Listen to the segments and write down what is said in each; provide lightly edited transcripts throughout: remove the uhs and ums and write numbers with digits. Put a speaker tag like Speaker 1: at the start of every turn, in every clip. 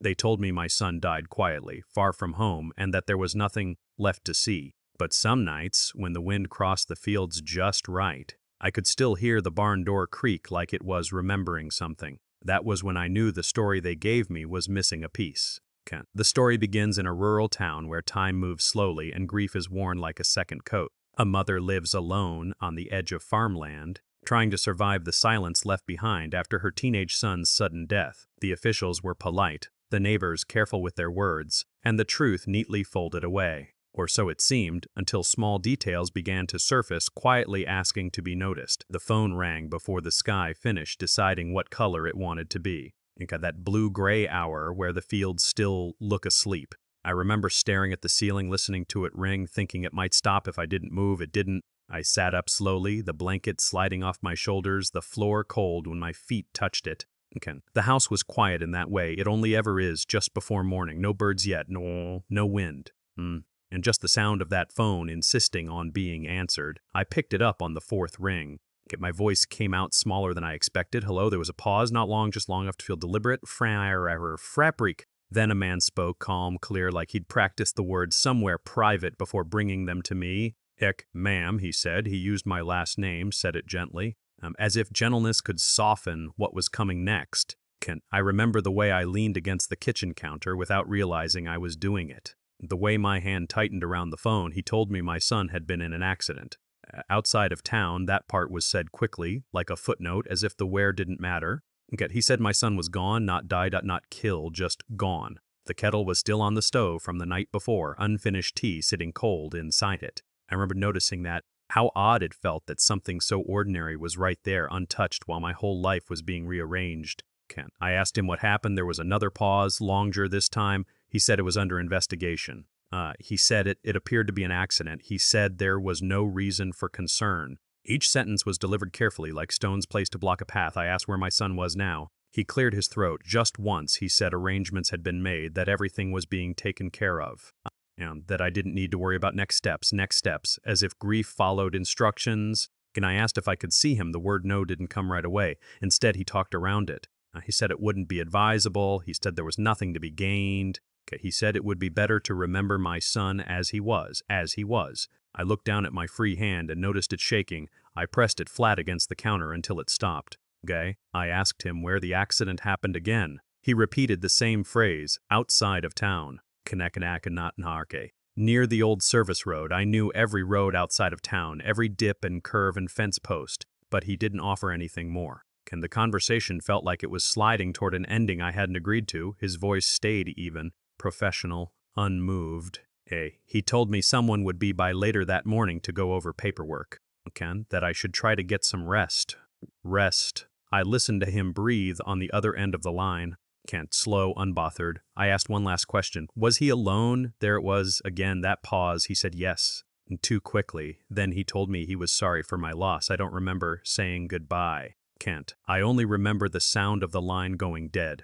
Speaker 1: They told me my son died quietly, far from home, and that there was nothing left to see. But some nights, when the wind crossed the fields just right, I could still hear the barn door creak like it was remembering something. That was when I knew the story they gave me was missing a piece. The story begins in a rural town where time moves slowly and grief is worn like a second coat. A mother lives alone on the edge of farmland, trying to survive the silence left behind after her teenage son's sudden death. The officials were polite, the neighbors careful with their words, and the truth neatly folded away. Or so it seemed, until small details began to surface, quietly asking to be noticed. The phone rang before the sky finished deciding what color it wanted to be. It got that blue-gray hour where the fields still look asleep. I remember staring at the ceiling, listening to it ring, thinking it might stop if I didn't move. It didn't. I sat up slowly, the blanket sliding off my shoulders, the floor cold when my feet touched it. The house was quiet in that way it only ever is just before morning. No birds yet, no wind. And just the sound of that phone insisting on being answered. I picked it up on the fourth ring. My voice came out smaller than I expected. Hello, there was a pause, not long, just long enough to feel deliberate. Frapperik. Then a man spoke, calm, clear, like he'd practiced the words somewhere private before bringing them to me. Ma'am, he said. He used my last name, said it gently, as if gentleness could soften what was coming next. I remember the way I leaned against the kitchen counter without realizing I was doing it. The way my hand tightened around the phone. He told me my son had been in an accident. Outside of town, that part was said quickly, like a footnote, as if the where didn't matter. He said my son was gone, not died, not killed, just gone. The kettle was still on the stove from the night before, unfinished tea sitting cold inside it. I remember noticing that, how odd it felt that something so ordinary was right there, untouched, while my whole life was being rearranged. I asked him what happened. There was another pause, longer this time. He said it was under investigation. He said it appeared to be an accident. He said there was no reason for concern. Each sentence was delivered carefully, like stones placed to block a path. I asked where my son was now. He cleared his throat. Just once, he said arrangements had been made, that everything was being taken care of. That I didn't need to worry about next steps, as if grief followed instructions. And I asked if I could see him. The word no didn't come right away. Instead, he talked around it. He said it wouldn't be advisable. He said there was nothing to be gained. He said it would be better to remember my son as he was. I looked down at my free hand and noticed it shaking. I pressed it flat against the counter until it stopped. I asked him where the accident happened again. He repeated the same phrase, outside of town. Near the old service road. I knew every road outside of town, every dip and curve and fence post, but he didn't offer anything more. The conversation felt like it was sliding toward an ending I hadn't agreed to. His voice stayed even, professional, unmoved. He told me someone would be by later that morning to go over paperwork. That I should try to get some rest. Rest. I listened to him breathe on the other end of the line. Slow, unbothered. I asked one last question. Was he alone? There it was, again, that pause. He said yes, and too quickly. Then he told me he was sorry for my loss. I don't remember saying goodbye. I only remember the sound of the line going dead.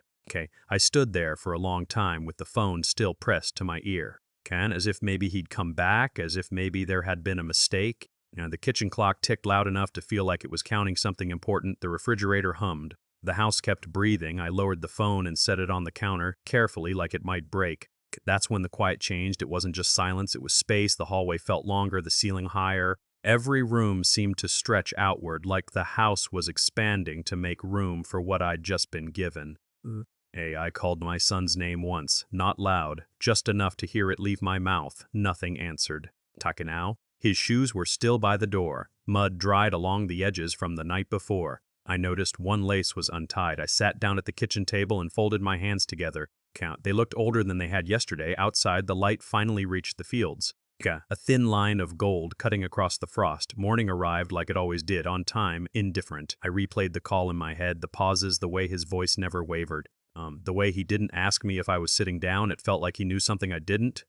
Speaker 1: I stood there for a long time with the phone still pressed to my ear. As if maybe he'd come back, as if maybe there had been a mistake. The kitchen clock ticked loud enough to feel like it was counting something important. The refrigerator hummed. The house kept breathing. I lowered the phone and set it on the counter, carefully, like it might break. That's when the quiet changed. It wasn't just silence, it was space. The hallway felt longer, the ceiling higher. Every room seemed to stretch outward, like the house was expanding to make room for what I'd just been given. I called my son's name once, not loud, just enough to hear it leave my mouth. Nothing answered. Takenau? His shoes were still by the door, mud dried along the edges from the night before. I noticed one lace was untied. I sat down at the kitchen table and folded my hands together. They looked older than they had yesterday. Outside, the light finally reached the fields. A thin line of gold cutting across the frost. Morning arrived like it always did, on time, indifferent. I replayed the call in my head, the pauses, the way his voice never wavered. The way he didn't ask me if I was sitting down. It felt like he knew something I didn't.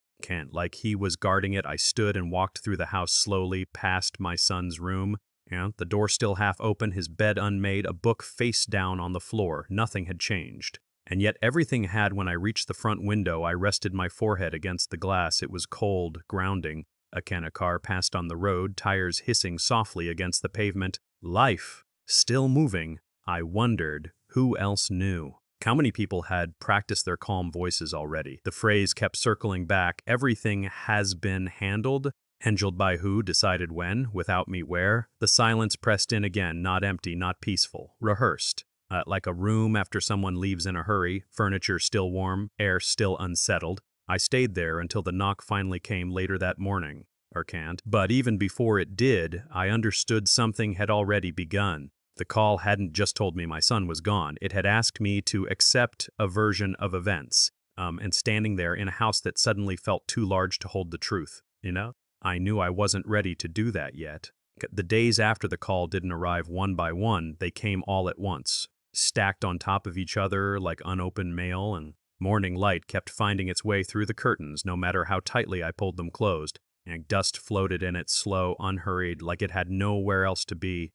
Speaker 1: Like he was guarding it. I stood and walked through the house slowly, past my son's room. The door still half open, his bed unmade, a book face down on the floor. Nothing had changed. And yet everything had. When I reached the front window, I rested my forehead against the glass. It was cold, grounding. A car passed on the road, tires hissing softly against the pavement. Life, still moving. I wondered who else knew. How many people had practiced their calm voices already? The phrase kept circling back. Everything has been handled. Handled by who, decided when, without me where? The silence pressed in again, not empty, not peaceful, rehearsed. Like a room after someone leaves in a hurry, furniture still warm, air still unsettled. I stayed there until the knock finally came later that morning. Or can't. But even before it did, I understood something had already begun. The call hadn't just told me my son was gone. It had asked me to accept a version of events. And standing there in a house that suddenly felt too large to hold the truth, you know? I knew I wasn't ready to do that yet. The days after the call didn't arrive one by one, they came all at once, stacked on top of each other like unopened mail, and morning light kept finding its way through the curtains no matter how tightly I pulled them closed, and dust floated in it slow, unhurried, like it had nowhere else to be.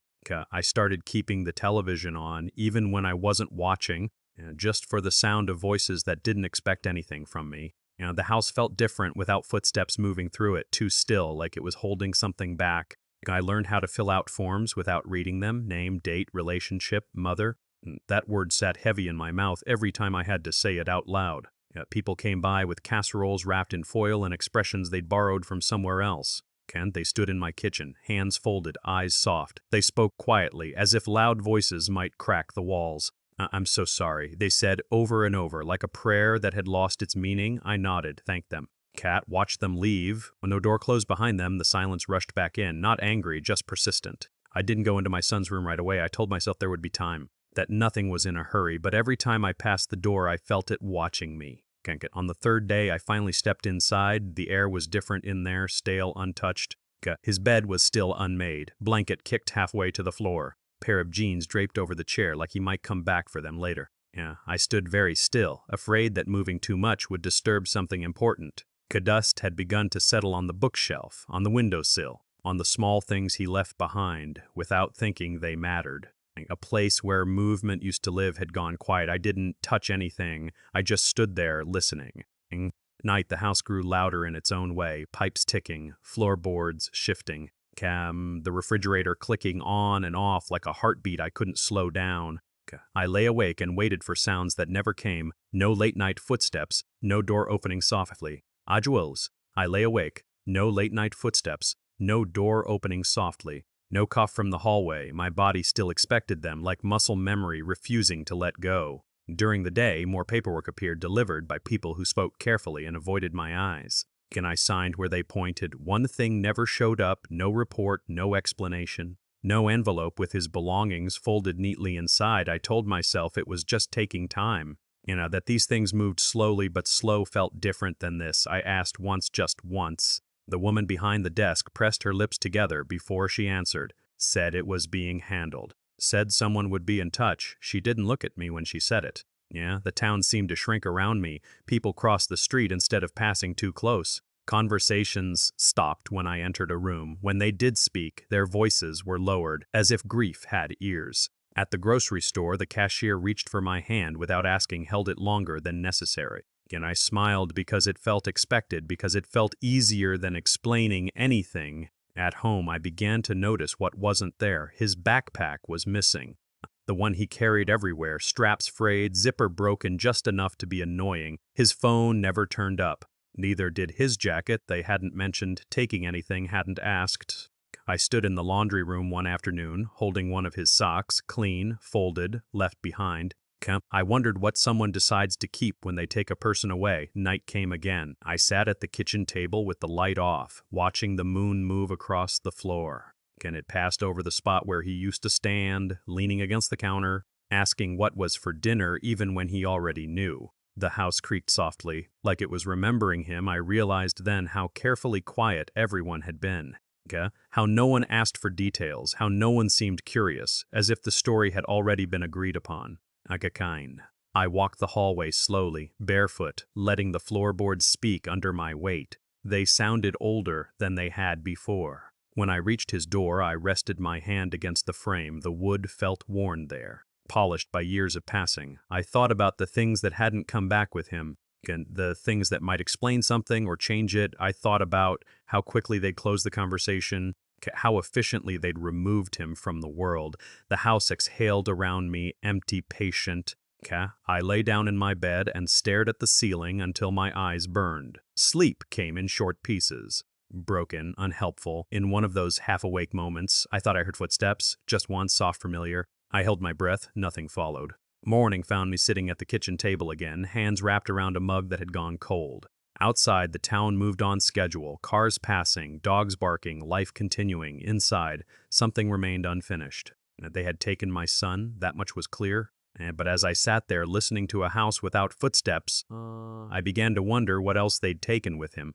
Speaker 1: I started keeping the television on, even when I wasn't watching, just for the sound of voices that didn't expect anything from me. The house felt different without footsteps moving through it, too still, like it was holding something back. I learned how to fill out forms without reading them, name, date, relationship, mother. That word sat heavy in my mouth every time I had to say it out loud. People came by with casseroles wrapped in foil and expressions they'd borrowed from somewhere else. They stood in my kitchen, hands folded, eyes soft. They spoke quietly, as if loud voices might crack the walls. I'm so sorry, they said over and over, like a prayer that had lost its meaning. I nodded, thanked them. Kat watched them leave. When the door closed behind them, the silence rushed back in, not angry, just persistent. I didn't go into my son's room right away. I told myself there would be time, that nothing was in a hurry, but every time I passed the door, I felt it watching me. On the third day, I finally stepped inside. The air was different in there, stale, untouched. His bed was still unmade, blanket kicked halfway to the floor, pair of jeans draped over the chair like he might come back for them later. I stood very still, afraid that moving too much would disturb something important. Dust had begun to settle on the bookshelf, on the windowsill, on the small things he left behind, without thinking they mattered. A place where movement used to live had gone quiet. I didn't touch anything. I just stood there, listening. At night, the house grew louder in its own way, pipes ticking, floorboards shifting, the refrigerator clicking on and off like a heartbeat I couldn't slow down. I lay awake and waited for sounds that never came. No late-night footsteps, no door opening softly. Ajuels. I lay awake. No late-night footsteps, no door opening softly. No cough from the hallway. My body still expected them, like muscle memory refusing to let go. During the day, more paperwork appeared, delivered by people who spoke carefully and avoided my eyes. I signed where they pointed. One thing never showed up, no report, no explanation. No envelope with his belongings folded neatly inside. I told myself it was just taking time. That these things moved slowly, but slow felt different than this. I asked once, just once. The woman behind the desk pressed her lips together before she answered, said it was being handled, said someone would be in touch. She didn't look at me when she said it. The town seemed to shrink around me. People crossed the street instead of passing too close. Conversations stopped when I entered a room. When they did speak, their voices were lowered, as if grief had ears. At the grocery store, the cashier reached for my hand without asking, held it longer than necessary. I smiled because it felt expected, because it felt easier than explaining anything. At home, I began to notice what wasn't there. His backpack was missing. The one he carried everywhere, straps frayed, zipper broken just enough to be annoying. His phone never turned up. Neither did his jacket. They hadn't mentioned taking anything, hadn't asked. I stood in the laundry room one afternoon, holding one of his socks, clean, folded, left behind. I wondered what someone decides to keep when they take a person away. Night came again. I sat at the kitchen table with the light off, watching the moon move across the floor. It passed over the spot where he used to stand, leaning against the counter, asking what was for dinner even when he already knew. The house creaked softly. Like it was remembering him, I realized then how carefully quiet everyone had been. How no one asked for details, how no one seemed curious, as if the story had already been agreed upon. I walked the hallway slowly, barefoot, letting the floorboards speak under my weight. They sounded older than they had before. When I reached his door, I rested my hand against the frame. The wood felt worn there, polished by years of passing. I thought about the things that hadn't come back with him, and the things that might explain something or change it. I thought about how quickly they'd close the conversation, how efficiently they'd removed him from the world. The house exhaled around me, empty, patient. Okay. I lay down in my bed and stared at the ceiling until my eyes burned. Sleep came in short pieces. Broken, unhelpful. In one of those half-awake moments, I thought I heard footsteps, just one soft familiar. I held my breath, nothing followed. Morning found me sitting at the kitchen table again, hands wrapped around a mug that had gone cold. Outside, the town moved on schedule, cars passing, dogs barking, life continuing. Inside, something remained unfinished. They had taken my son, that much was clear. But as I sat there listening to a house without footsteps, I began to wonder what else they'd taken with him.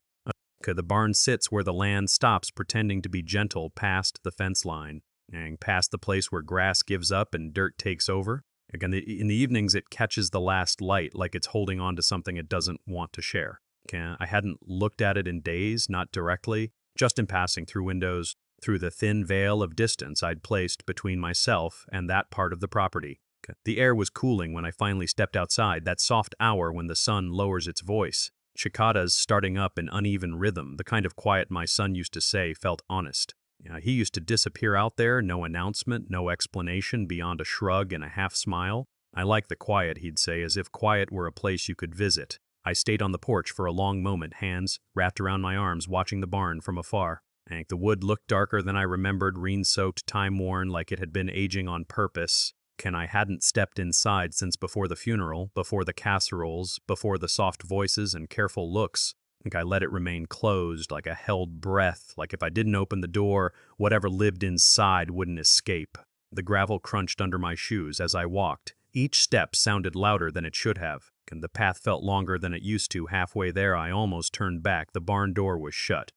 Speaker 1: The barn sits where the land stops pretending to be gentle past the fence line, and past the place where grass gives up and dirt takes over. Again, in the evenings it catches the last light like it's holding on to something it doesn't want to share. I hadn't looked at it in days, not directly, just in passing through windows, through the thin veil of distance I'd placed between myself and that part of the property. The air was cooling when I finally stepped outside, that soft hour when the sun lowers its voice. Cicadas starting up in uneven rhythm, the kind of quiet my son used to say felt honest. He used to disappear out there, no announcement, no explanation beyond a shrug and a half-smile. I liked the quiet, he'd say, as if quiet were a place you could visit. I stayed on the porch for a long moment, hands wrapped around my arms, watching the barn from afar. The wood looked darker than I remembered, rain-soaked, time-worn, like it had been aging on purpose. I hadn't stepped inside since before the funeral, before the casseroles, before the soft voices and careful looks. I let it remain closed, like a held breath, like if I didn't open the door, whatever lived inside wouldn't escape. The gravel crunched under my shoes as I walked. Each step sounded louder than it should have, and the path felt longer than it used to. Halfway there, I almost turned back. The barn door was shut.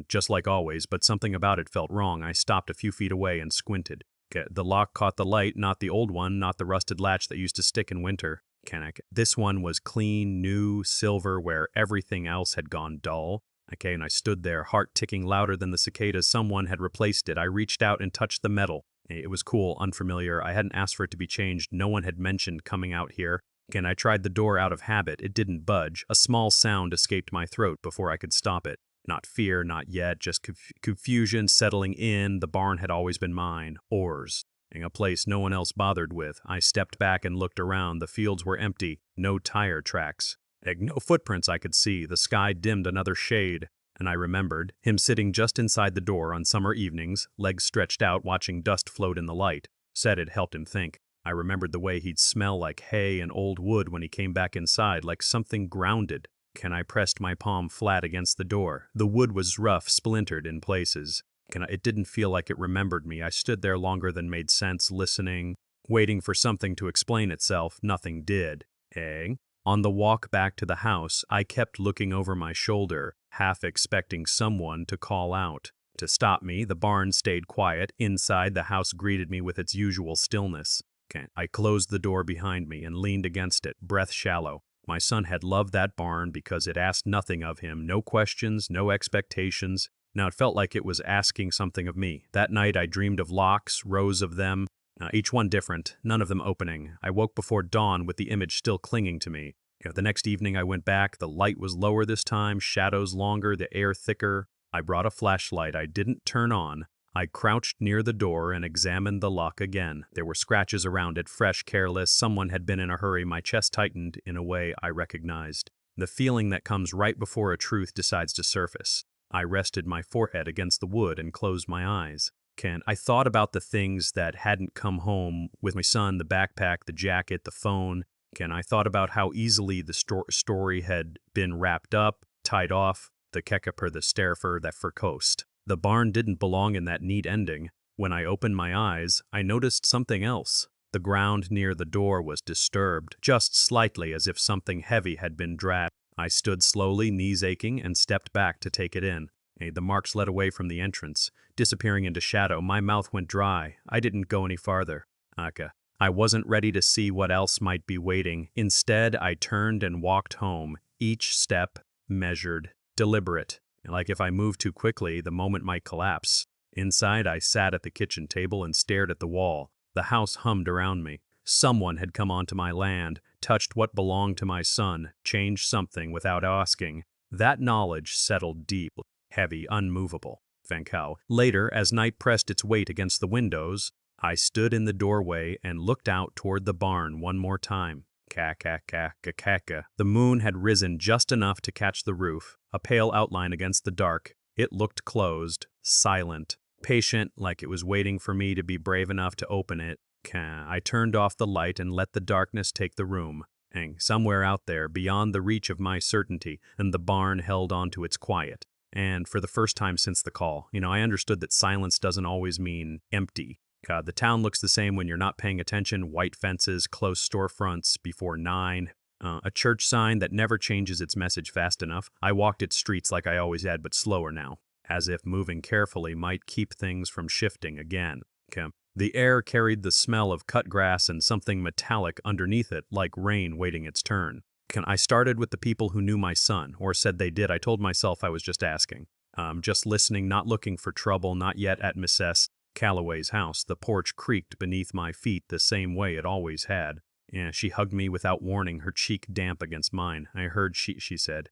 Speaker 1: Just like always, but something about it felt wrong. I stopped a few feet away and squinted. The lock caught the light, not the old one, not the rusted latch that used to stick in winter. This one was clean, new, silver, where everything else had gone dull. And I stood there, heart ticking louder than the cicadas. Someone had replaced it. I reached out and touched the metal. It was cool, unfamiliar. I hadn't asked for it to be changed. No one had mentioned coming out here. I tried the door out of habit. It didn't budge. A small sound escaped my throat before I could stop it. Not fear, not yet, just confusion settling in. The barn had always been mine. Oars. A place no one else bothered with. I stepped back and looked around. The fields were empty. No tire tracks. No footprints I could see. The sky dimmed another shade. And I remembered him sitting just inside the door on summer evenings, legs stretched out, watching dust float in the light. Said it helped him think. I remembered the way he'd smell like hay and old wood when he came back inside, like something grounded. I pressed my palm flat against the door. The wood was rough, splintered in places. It didn't feel like it remembered me. I stood there longer than made sense, listening, waiting for something to explain itself. Nothing did. On the walk back to the house, I kept looking over my shoulder, half expecting someone to call out. To stop me, the barn stayed quiet. Inside, the house greeted me with its usual stillness. I closed the door behind me and leaned against it, breath shallow. My son had loved that barn because it asked nothing of him, no questions, no expectations. Now it felt like it was asking something of me. That night I dreamed of locks, rows of them, each one different, none of them opening. I woke before dawn with the image still clinging to me. The next evening I went back. The light was lower this time, shadows longer, the air thicker. I brought a flashlight I didn't turn on. I crouched near the door and examined the lock again. There were scratches around it, fresh, careless. Someone had been in a hurry. My chest tightened in a way I recognized. The feeling that comes right before a truth decides to surface. I rested my forehead against the wood and closed my eyes. I thought about the things that hadn't come home with my son, the backpack, the jacket, the phone. I thought about how easily the story had been wrapped up, tied off, the kekaper, the sterfer, that furcoast. The barn didn't belong in that neat ending. When I opened my eyes, I noticed something else. The ground near the door was disturbed, just slightly, as if something heavy had been dragged. I stood slowly, knees aching, and stepped back to take it in. The marks led away from the entrance, disappearing into shadow. My mouth went dry. I didn't go any farther. I wasn't ready to see what else might be waiting. Instead, I turned and walked home, each step measured, deliberate. Like if I moved too quickly, the moment might collapse. Inside, I sat at the kitchen table and stared at the wall. The house hummed around me. Someone had come onto my land, touched what belonged to my son, changed something without asking. That knowledge settled deep, heavy, unmovable. Later, as night pressed its weight against the windows, I stood in the doorway and looked out toward the barn one more time. Ka-ka-ka-ka-ka-ka. The moon had risen just enough to catch the roof, a pale outline against the dark. It looked closed, silent, patient, like it was waiting for me to be brave enough to open it. I turned off the light and let the darkness take the room. And somewhere out there, beyond the reach of my certainty, and the barn held on to its quiet. And for the first time since the call, I understood that silence doesn't always mean empty. The town looks the same when you're not paying attention. White fences, close storefronts before 9. A church sign that never changes its message fast enough. I walked its streets like I always had, but slower now, as if moving carefully might keep things from shifting again. The air carried the smell of cut grass and something metallic underneath it, like rain waiting its turn. I started with the people who knew my son, or said they did. I told myself I was just asking. Just listening, not looking for trouble, not yet at Mrs. Calloway's house. The porch creaked beneath my feet the same way it always had. She hugged me without warning, her cheek damp against mine. I heard she said.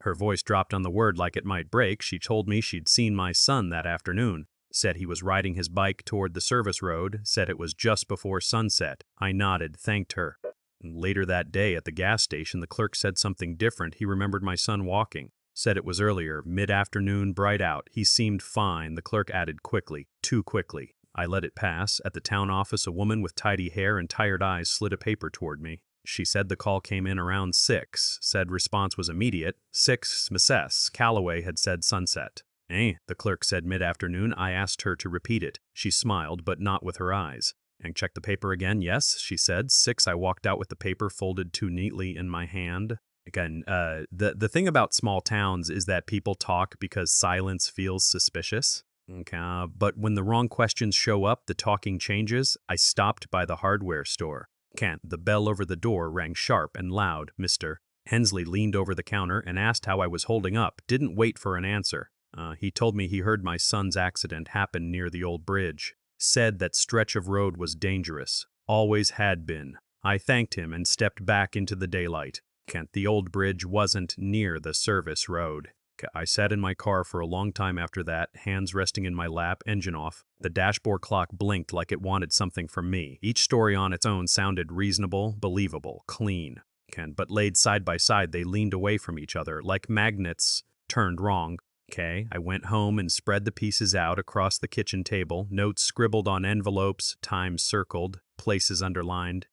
Speaker 1: Her voice dropped on the word like it might break. She told me she'd seen my son that afternoon. Said he was riding his bike toward the service road, said it was just before sunset. I nodded, thanked her. Later that day at the gas station, the clerk said something different. He remembered my son walking. Said it was earlier, mid-afternoon, bright out. He seemed fine, the clerk added quickly, too quickly. I let it pass. At the town office, a woman with tidy hair and tired eyes slid a paper toward me. She said the call came in around 6. Said response was immediate. 6, Mrs. Calloway had said sunset. The clerk said mid-afternoon. I asked her to repeat it. She smiled, but not with her eyes. And check the paper again. Yes, she said. 6. I walked out with the paper folded too neatly in my hand. Again, the thing about small towns is that people talk because silence feels suspicious. But when the wrong questions show up, the talking changes. I stopped by the hardware store. The bell over the door rang sharp and loud. Mr. Hensley leaned over the counter and asked how I was holding up. Didn't wait for an answer. He told me he heard my son's accident happen near the old bridge. Said that stretch of road was dangerous. Always had been. I thanked him and stepped back into the daylight. The old bridge wasn't near the service road. I sat in my car for a long time after that, hands resting in my lap, engine off. The dashboard clock blinked like it wanted something from me. Each story on its own sounded reasonable, believable, clean. But laid side by side, they leaned away from each other, like magnets turned wrong. I went home and spread the pieces out across the kitchen table, notes scribbled on envelopes, times circled, places underlined.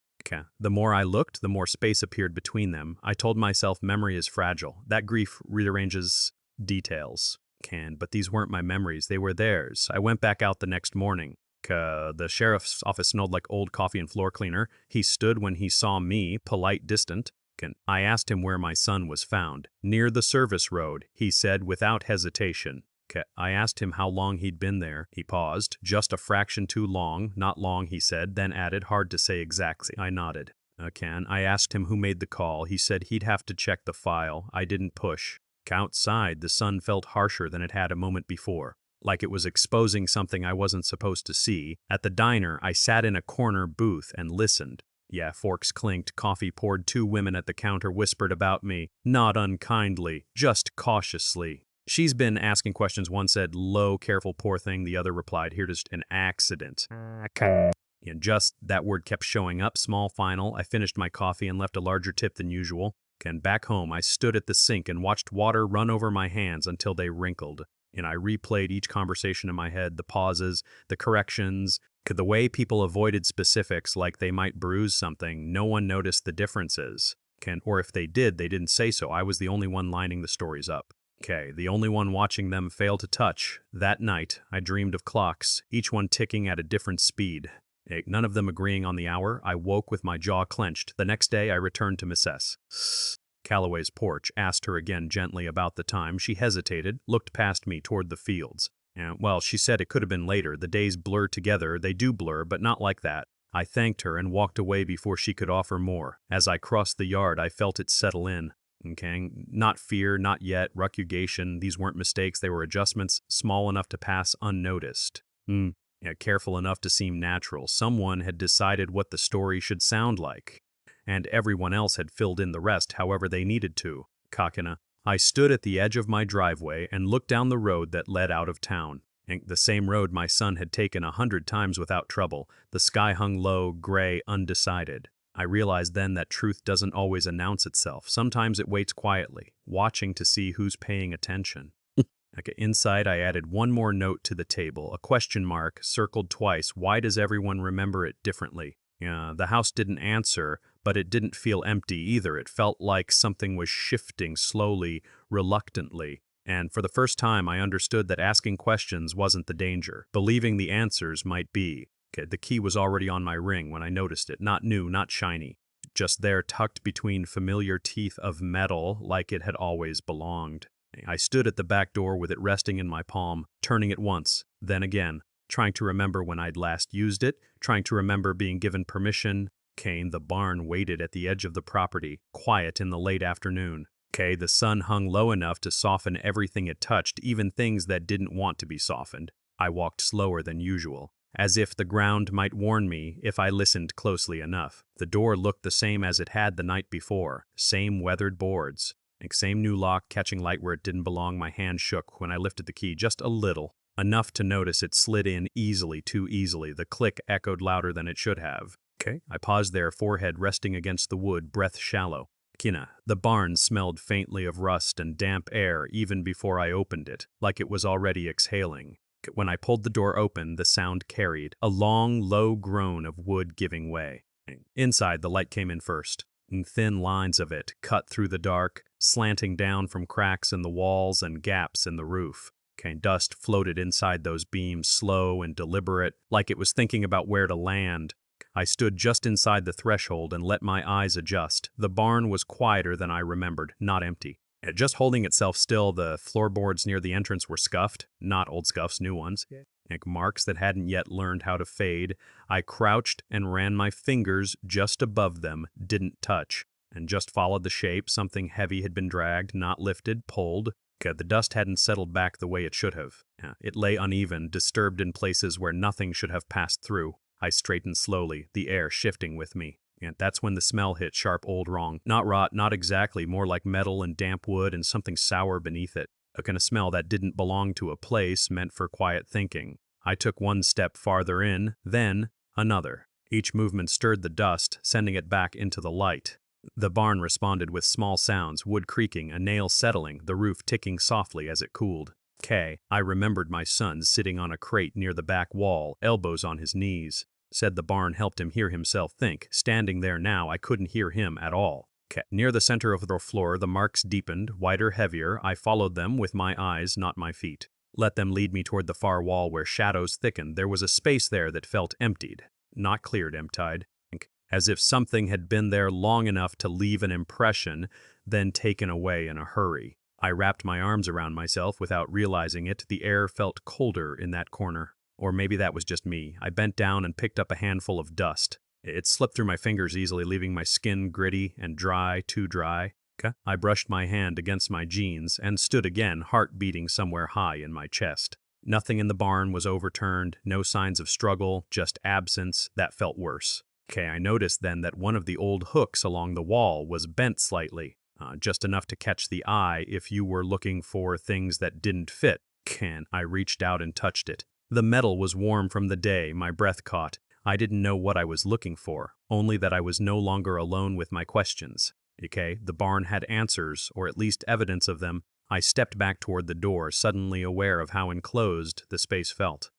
Speaker 1: The more I looked, the more space appeared between them. I told myself memory is fragile. That grief rearranges details. But these weren't my memories, they were theirs. I went back out the next morning. The sheriff's office smelled like old coffee and floor cleaner. He stood when he saw me, polite, distant. I asked him where my son was found. Near the service road, he said without hesitation. I asked him how long he'd been there. He paused. Just a fraction too long. Not long, he said, then added, hard to say exactly. I nodded. I asked him who made the call. He said he'd have to check the file. I didn't push. Outside, the sun felt harsher than it had a moment before, like it was exposing something I wasn't supposed to see. At the diner, I sat in a corner booth and listened. Forks clinked, coffee poured. 2 women at the counter whispered about me, not unkindly, just cautiously. She's been asking questions. One said, low, careful, poor thing. The other replied, here, just an accident. And just that word kept showing up, small, final. I finished my coffee and left a larger tip than usual. Back home, I stood at the sink and watched water run over my hands until they wrinkled. I replayed each conversation in my head, the pauses, the corrections. The way people avoided specifics like they might bruise something, no one noticed the differences. Or if they did, they didn't say so. I was the only one lining the stories up. The only one watching them fail to touch. That night, I dreamed of clocks, each one ticking at a different speed. None of them agreeing on the hour. I woke with my jaw clenched. The next day, I returned to Mrs. Calloway's porch, asked her again gently about the time. She hesitated, looked past me toward the fields. She said it could have been later. The days blur together. They do blur, but not like that. I thanked her and walked away before she could offer more. As I crossed the yard, I felt it settle in. Not fear, not yet, rucugation. These weren't mistakes, they were adjustments, small enough to pass unnoticed. Careful enough to seem natural. Someone had decided what the story should sound like. And everyone else had filled in the rest however they needed to. Kakina. I stood at the edge of my driveway and looked down the road that led out of town. The same road my son had taken 100 times without trouble. The sky hung low, gray, undecided. I realized then that truth doesn't always announce itself. Sometimes it waits quietly, watching to see who's paying attention. Okay, inside, I added one more note to the table, a question mark circled twice. Why does everyone remember it differently? The house didn't answer, but it didn't feel empty either. It felt like something was shifting slowly, reluctantly. And for the first time, I understood that asking questions wasn't the danger. Believing the answers might be. Okay, the key was already on my ring when I noticed it, not new, not shiny. Just there, tucked between familiar teeth of metal, like it had always belonged. I stood at the back door with it resting in my palm, turning it once, then again, trying to remember when I'd last used it, trying to remember being given permission. Kane, the barn waited at the edge of the property, quiet in the late afternoon. The sun hung low enough to soften everything it touched, even things that didn't want to be softened. I walked slower than usual, as if the ground might warn me if I listened closely enough. The door looked the same as it had the night before, same weathered boards. Same new lock, catching light where it didn't belong. My hand shook when I lifted the key, just a little. Enough to notice it slid in easily, too easily. The click echoed louder than it should have. I paused there, forehead resting against the wood, breath shallow. The barn smelled faintly of rust and damp air even before I opened it, like it was already exhaling. When I pulled the door open, the sound carried, a long, low groan of wood giving way. Inside, the light came in first. Thin lines of it, cut through the dark, slanting down from cracks in the walls and gaps in the roof. Dust floated inside those beams, slow and deliberate, like it was thinking about where to land. I stood just inside the threshold and let my eyes adjust. The barn was quieter than I remembered, not empty. Just holding itself still, the floorboards near the entrance were scuffed, not old scuffs, new ones. Marks that hadn't yet learned how to fade. I crouched and ran my fingers just above them, didn't touch, and just followed the shape. Something heavy had been dragged, not lifted, pulled. The dust hadn't settled back the way it should have. It lay uneven, disturbed in places where nothing should have passed through. I straightened slowly, the air shifting with me. And that's when the smell hit sharp old wrong. Not rot, not exactly, more like metal and damp wood and something sour beneath it. A kind of smell that didn't belong to a place meant for quiet thinking. I took one step farther in, then another. Each movement stirred the dust, sending it back into the light. The barn responded with small sounds, wood creaking, a nail settling, the roof ticking softly as it cooled. I remembered my son sitting on a crate near the back wall, elbows on his knees. Said the barn helped him hear himself think. Standing there now, I couldn't hear him at all. Near the center of the floor, the marks deepened, wider, heavier. I followed them with my eyes, not my feet. Let them lead me toward the far wall where shadows thickened. There was a space there that felt emptied, not cleared, emptied, as if something had been there long enough to leave an impression, then taken away in a hurry. I wrapped my arms around myself without realizing it. The air felt colder in that corner. Or maybe that was just me. I bent down and picked up a handful of dust. It slipped through my fingers easily, leaving my skin gritty and dry, too dry. I brushed my hand against my jeans and stood again, heart beating somewhere high in my chest. Nothing in the barn was overturned, no signs of struggle, just absence. That felt worse. I noticed then that one of the old hooks along the wall was bent slightly, just enough to catch the eye if you were looking for things that didn't fit. I reached out and touched it. The metal was warm from the day, my breath caught. I didn't know what I was looking for, only that I was no longer alone with my questions. The barn had answers, or at least evidence of them. I stepped back toward the door, suddenly aware of how enclosed the space felt.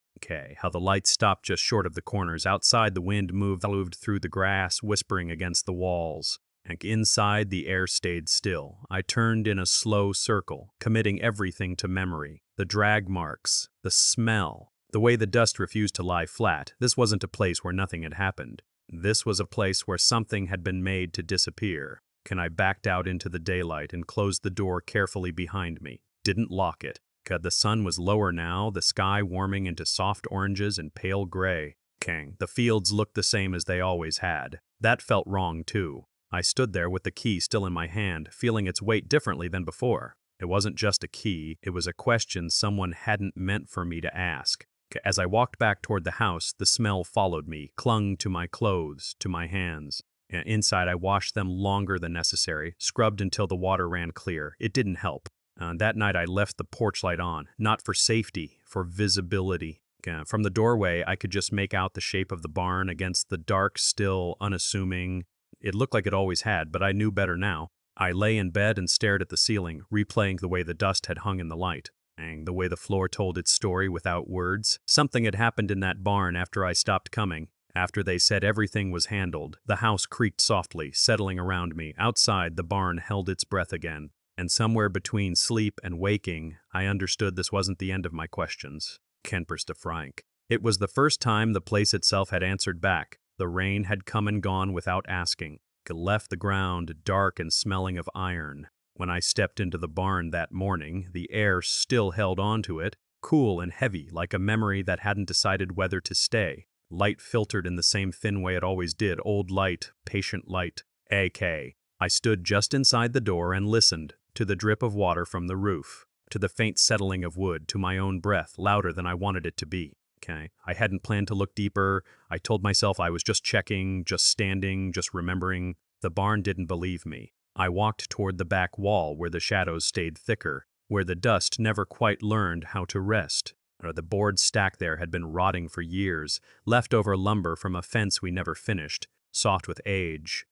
Speaker 1: How the light stopped just short of the corners. Outside, the wind moved through the grass, whispering against the walls. Inside, the air stayed still. I turned in a slow circle, committing everything to memory. The drag marks, the smell, the way the dust refused to lie flat. This wasn't a place where nothing had happened. This was a place where something had been made to disappear. I backed out into the daylight and closed the door carefully behind me. Didn't lock it. The sun was lower now, the sky warming into soft oranges and pale gray. The fields looked the same as they always had. That felt wrong, too. I stood there with the key still in my hand, feeling its weight differently than before. It wasn't just a key, it was a question someone hadn't meant for me to ask. As I walked back toward the house, the smell followed me, clung to my clothes, to my hands. Inside, I washed them longer than necessary, scrubbed until the water ran clear. It didn't help. That night, I left the porch light on, not for safety, for visibility. From the doorway, I could just make out the shape of the barn against the dark, still, unassuming It looked like it always had, but I knew better now. I lay in bed and stared at the ceiling, replaying the way the dust had hung in the light, and the way the floor told its story without words. Something had happened in that barn after I stopped coming. After they said everything was handled, the house creaked softly, settling around me. Outside, the barn held its breath again. And somewhere between sleep and waking, I understood this wasn't the end of my questions. Kempers to Frank. It was the first time the place itself had answered back. The rain had come and gone without asking. It left the ground dark and smelling of iron. When I stepped into the barn that morning, the air still held on to it, cool and heavy like a memory that hadn't decided whether to stay. Light filtered in the same thin way it always did, old light, patient light. A.K. I stood just inside the door and listened, to the drip of water from the roof, to the faint settling of wood, to my own breath, louder than I wanted it to be. Okay. I hadn't planned to look deeper. I told myself I was just checking, just standing, just remembering. The barn didn't believe me. I walked toward the back wall where the shadows stayed thicker, where the dust never quite learned how to rest. The board stack there had been rotting for years, leftover lumber from a fence we never finished, soft with age.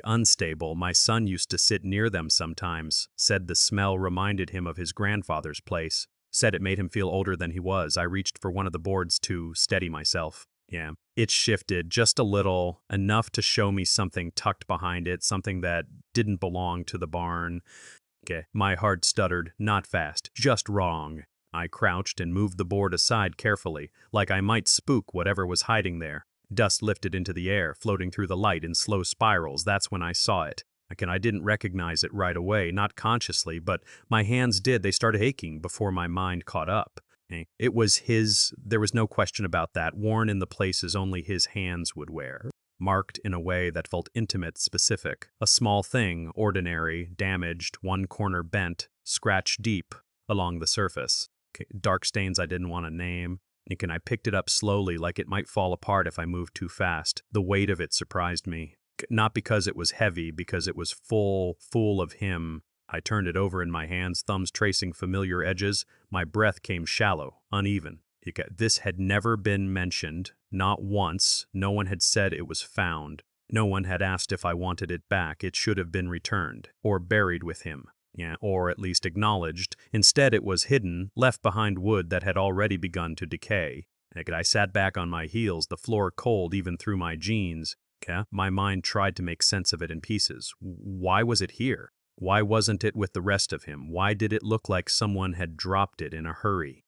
Speaker 1: Unstable, my son used to sit near them sometimes, said the smell reminded him of his grandfather's place. Said it made him feel older than he was. I reached for one of the boards to steady myself. Yeah. It shifted just a little, enough to show me something tucked behind it, something that didn't belong to the barn. Okay. My heart stuttered, not fast, just wrong. I crouched and moved the board aside carefully, like I might spook whatever was hiding there. Dust lifted into the air, floating through the light in slow spirals. That's when I saw it. I didn't recognize it right away, not consciously, but my hands did. They started aching before my mind caught up. It was his, there was no question about that, worn in the places only his hands would wear. Marked in a way that felt intimate, specific. A small thing, ordinary, damaged, one corner bent, scratched deep along the surface. Dark stains I didn't want to name. I picked it up slowly, like it might fall apart if I moved too fast. The weight of it surprised me. Not because it was heavy, because it was full of him. I turned it over in my hands, thumbs tracing familiar edges. My breath came shallow, uneven. This had never been mentioned, not once. No one had said it was found. No one had asked if I wanted it back. It should have been returned, or buried with him. Or at least acknowledged. Instead, it was hidden, left behind wood that had already begun to decay. I sat back on my heels, the floor cold even through my jeans. My mind tried to make sense of it in pieces. Why was it here? Why wasn't it with the rest of him? Why did it look like someone had dropped it in a hurry?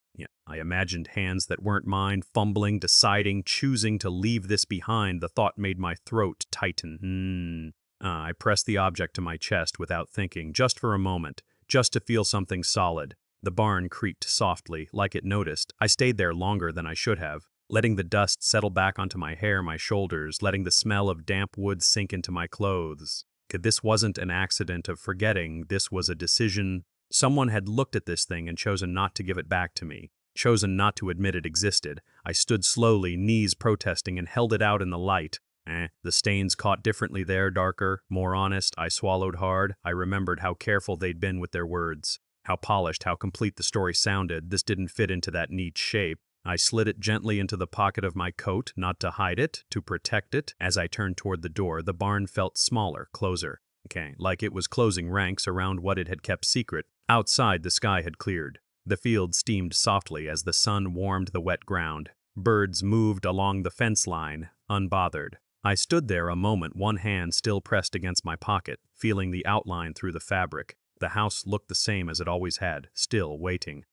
Speaker 1: I imagined hands that weren't mine, fumbling, deciding, choosing to leave this behind. The thought made my throat tighten. I pressed the object to my chest without thinking, just for a moment, just to feel something solid. The barn creaked softly, like it noticed. I stayed there longer than I should have, letting the dust settle back onto my hair, my shoulders, letting the smell of damp wood sink into my clothes. This wasn't an accident of forgetting, this was a decision. Someone had looked at this thing and chosen not to give it back to me, chosen not to admit it existed. I stood slowly, knees protesting, and held it out in the light. The stains caught differently there, darker, more honest. I swallowed hard. I remembered how careful they'd been with their words, how polished, how complete the story sounded. This didn't fit into that neat shape. I slid it gently into the pocket of my coat, not to hide it, to protect it. As I turned toward the door, the barn felt smaller, closer. Like it was closing ranks around what it had kept secret. Outside, the sky had cleared. The field steamed softly as the sun warmed the wet ground. Birds moved along the fence line, unbothered. I stood there a moment, one hand still pressed against my pocket, feeling the outline through the fabric. The house looked the same as it always had, still waiting.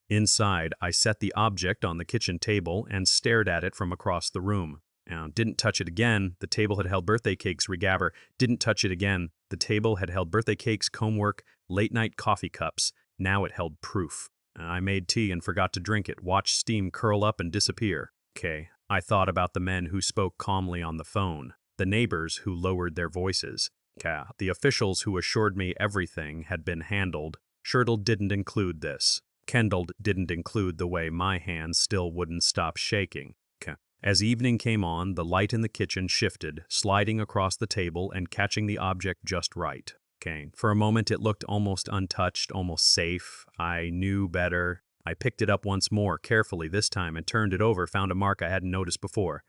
Speaker 1: Inside, I set the object on the kitchen table and stared at it from across the room. Didn't touch it again. The table had held birthday cakes, regabber. Didn't touch it again. The table had held birthday cakes, combwork, late-night coffee cups. Now it held proof. I made tea and forgot to drink it, watched steam curl up and disappear. I thought about the men who spoke calmly on the phone, the neighbors who lowered their voices. The officials who assured me everything had been handled. Schertl didn't include this. Kendall didn't include the way my hands still wouldn't stop shaking. As evening came on, the light in the kitchen shifted, sliding across the table and catching the object just right. For a moment it looked almost untouched, almost safe. I knew better. I picked it up once more, carefully this time, and turned it over, found a mark I hadn't noticed before.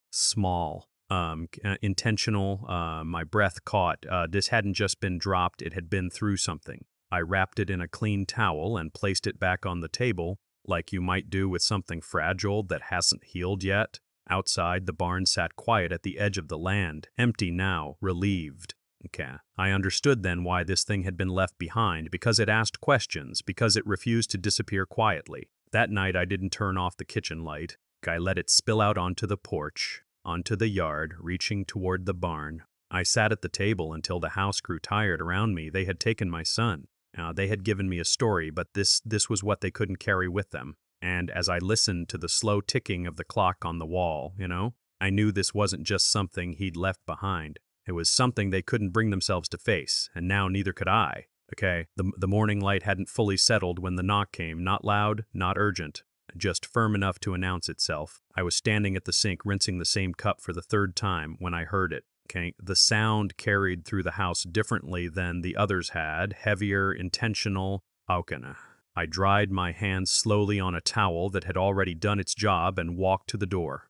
Speaker 1: Small. intentional. My breath caught. This hadn't just been dropped, it had been through something. I wrapped it in a clean towel and placed it back on the table, like you might do with something fragile that hasn't healed yet. Outside, the barn sat quiet at the edge of the land, empty now, relieved. Okay. I understood then why this thing had been left behind, because it asked questions, because it refused to disappear quietly. That night I didn't turn off the kitchen light. I let it spill out onto the porch, onto the yard, reaching toward the barn. I sat at the table until the house grew tired around me. They had taken my son. They had given me a story, but this was what they couldn't carry with them. And as I listened to the slow ticking of the clock on the wall, I knew this wasn't just something he'd left behind. It was something they couldn't bring themselves to face, and now neither could I. Okay, the morning light hadn't fully settled when the knock came, not loud, not urgent, just firm enough to announce itself. I was standing at the sink rinsing the same cup for the third time when I heard it. Okay, the sound carried through the house differently than the others had, heavier, intentional. I dried my hands slowly on a towel that had already done its job and walked to the door.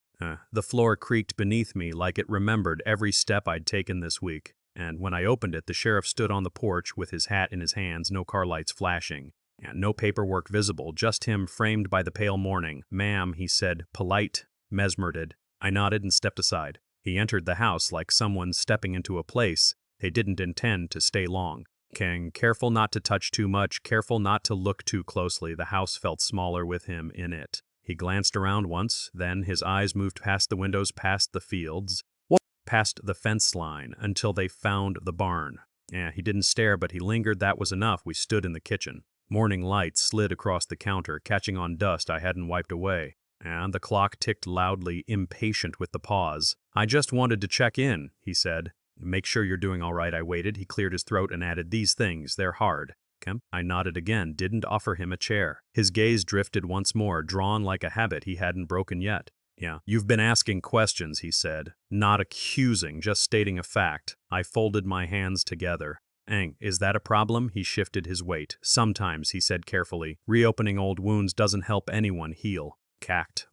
Speaker 1: The floor creaked beneath me like it remembered every step I'd taken this week. And when I opened it, the sheriff stood on the porch with his hat in his hands, no car lights flashing. And no paperwork visible, just him framed by the pale morning. "Ma'am," he said, polite, mesmered. I nodded and stepped aside. He entered the house like someone stepping into a place they didn't intend to stay long. Careful not to touch too much, careful not to look too closely. The house felt smaller with him in it. He glanced around once, then his eyes moved past the windows, past the fields, past the fence line, until they found the barn. He didn't stare, but he lingered. That was enough. We stood in the kitchen. Morning light slid across the counter, catching on dust I hadn't wiped away. And the clock ticked loudly, impatient with the pause. "I just wanted to check in," he said. "Make sure you're doing all right." I waited. He cleared his throat and added, "These things, they're hard." I nodded again, didn't offer him a chair. His gaze drifted once more, drawn like a habit he hadn't broken yet. "You've been asking questions," he said. "Not accusing, just stating a fact." I folded my hands together. "Is that a problem?" He shifted his weight. "Sometimes," he said carefully. "Reopening old wounds doesn't help anyone heal."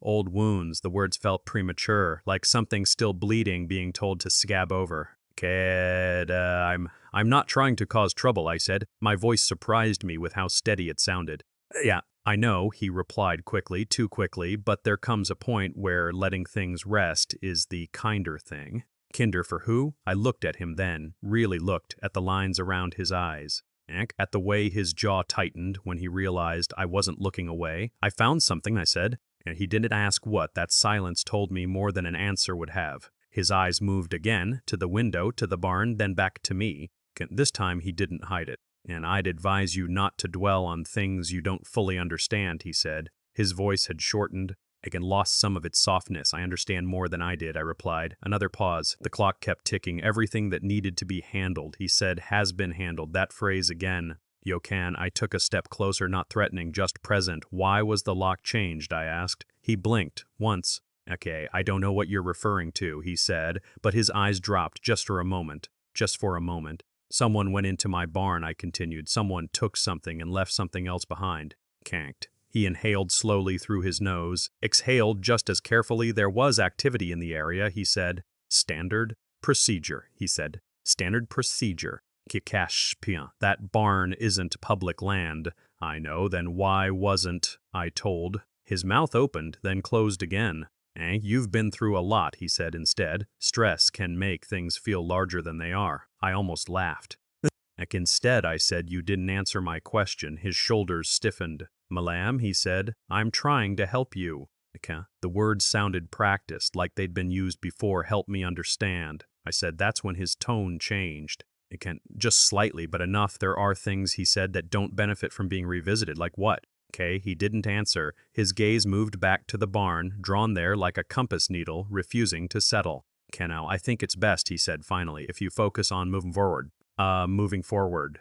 Speaker 1: Old wounds, the words felt premature, like something still bleeding being told to scab over. I'm not trying to cause trouble," I said. My voice surprised me with how steady it sounded. "Yeah, I know," he replied quickly, too quickly, "but there comes a point where letting things rest is the kinder thing." Kinder for who? I looked at him then, really looked, at the lines around his eyes. At the way his jaw tightened when he realized I wasn't looking away. "I found something," I said. And he didn't ask what. That silence told me more than an answer would have. His eyes moved again, to the window, to the barn, then back to me. This time he didn't hide it. "And I'd advise you not to dwell on things you don't fully understand," he said. His voice had shortened, lost some of its softness. "I understand more than I did," I replied. Another pause. The clock kept ticking. "Everything that needed to be handled," he said, "has been handled." That phrase again. "Yokan," I took a step closer, not threatening, just present. "Why was the lock changed?" I asked. He blinked, once. "Okay, I don't know what you're referring to," he said, but his eyes dropped just for a moment. Just for a moment. "Someone went into my barn," I continued. "Someone took something and left something else behind." Canked. He inhaled slowly through his nose, exhaled just as carefully. "There was activity in the area," he said. "Standard procedure," he said. "Standard procedure. That barn isn't public land." "I know, then why wasn't?" I told. His mouth opened, then closed again. "You've been through a lot," he said instead. "Stress can make things feel larger than they are." I almost laughed. "Instead," I said, "you didn't answer my question." His shoulders stiffened. "Malam," he said, "I'm trying to help you." The words sounded practiced, like they'd been used before. "Help me understand." I said. That's when his tone changed. Just slightly, but enough. "There are things," he said, "that don't benefit from being revisited." "Like what?" He didn't answer. His gaze moved back to the barn, drawn there like a compass needle, refusing to settle. "Now, I think it's best," he said finally, "if you focus on moving forward." Moving forward.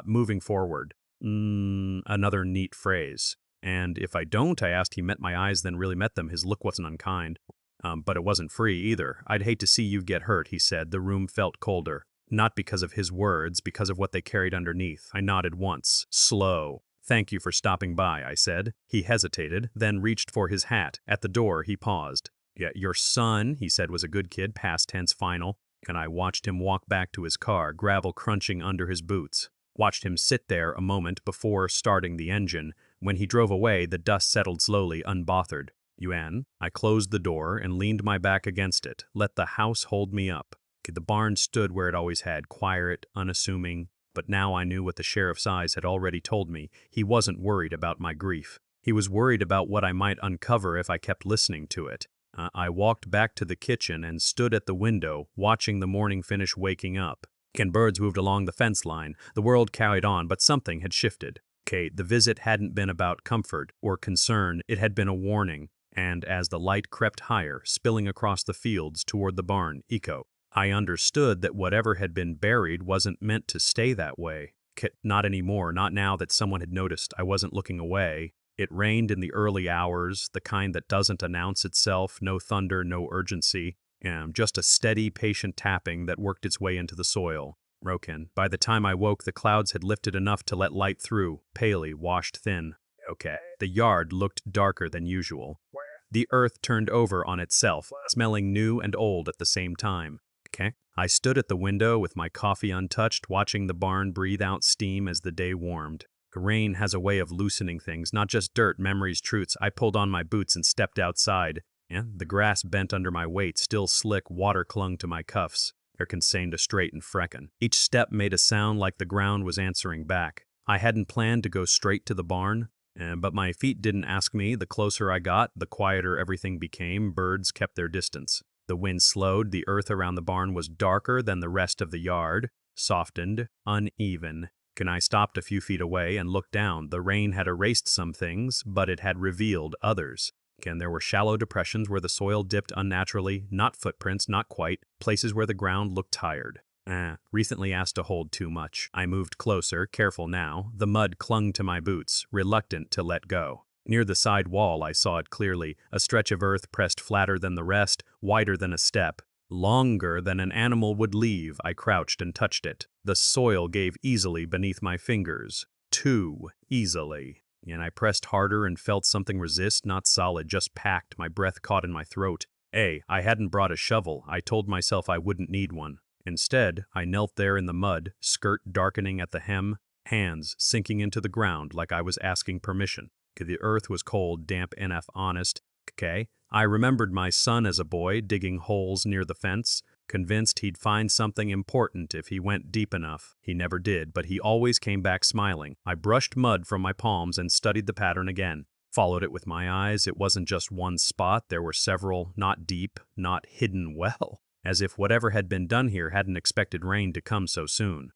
Speaker 1: Moving forward. Another neat phrase. "And if I don't?" I asked. He met my eyes, then really met them. His look wasn't unkind. But it wasn't free either. "I'd hate to see you get hurt," he said. The room felt colder. Not because of his words, because of what they carried underneath. I nodded once. Slow. "Thank you for stopping by," I said. He hesitated, then reached for his hat. At the door, he paused. Yeah, your son, he said, was a good kid, past tense final. And I watched him walk back to his car, gravel crunching under his boots. Watched him sit there a moment before starting the engine. When he drove away, the dust settled slowly, unbothered. Yuan, I closed the door and leaned my back against it, let the house hold me up. The barn stood where it always had, quiet, unassuming, but now I knew what the sheriff's eyes had already told me. He wasn't worried about my grief. He was worried about what I might uncover if I kept listening to it. I walked back to the kitchen and stood at the window, watching the morning finish waking up. Birds moved along the fence line. The world carried on, but something had shifted. The visit hadn't been about comfort or concern, it had been a warning. And as the light crept higher, spilling across the fields toward the barn, I understood that whatever had been buried wasn't meant to stay that way. Not anymore, not now that someone had noticed I wasn't looking away. It rained in the early hours, the kind that doesn't announce itself, no thunder, no urgency, just a steady, patient tapping that worked its way into the soil. Broken. By the time I woke, the clouds had lifted enough to let light through, palely washed thin. The yard looked darker than usual. The earth turned over on itself, smelling new and old at the same time. I stood at the window with my coffee untouched, watching the barn breathe out steam as the day warmed. Rain has a way of loosening things, not just dirt, memories, truths. I pulled on my boots and stepped outside. The grass bent under my weight, still slick, water clung to my cuffs. Seemed to straight and frecken. Each step made a sound like the ground was answering back. I hadn't planned to go straight to the barn, but my feet didn't ask me. The closer I got, the quieter everything became. Birds kept their distance. The wind slowed. The earth around the barn was darker than the rest of the yard, softened, uneven. I stopped a few feet away and looked down. The rain had erased some things, but it had revealed others. There were shallow depressions where the soil dipped unnaturally, not footprints, not quite, places where the ground looked tired. Recently asked to hold too much. I moved closer, careful now. The mud clung to my boots, reluctant to let go. Near the side wall, I saw it clearly, a stretch of earth pressed flatter than the rest, wider than a step. Longer than an animal would leave. I crouched and touched it. The soil gave easily beneath my fingers. Too easily. And I pressed harder and felt something resist, not solid, just packed. My breath caught in my throat. I hadn't brought a shovel. I told myself I wouldn't need one. Instead, I knelt there in the mud, skirt darkening at the hem, hands sinking into the ground like I was asking permission. The earth was cold, damp, enough, honest. I remembered my son as a boy digging holes near the fence, convinced he'd find something important if he went deep enough. He never did, but he always came back smiling. I brushed mud from my palms and studied the pattern again. Followed it with my eyes. It wasn't just one spot. There were several, not deep, not hidden well. As if whatever had been done here hadn't expected rain to come so soon.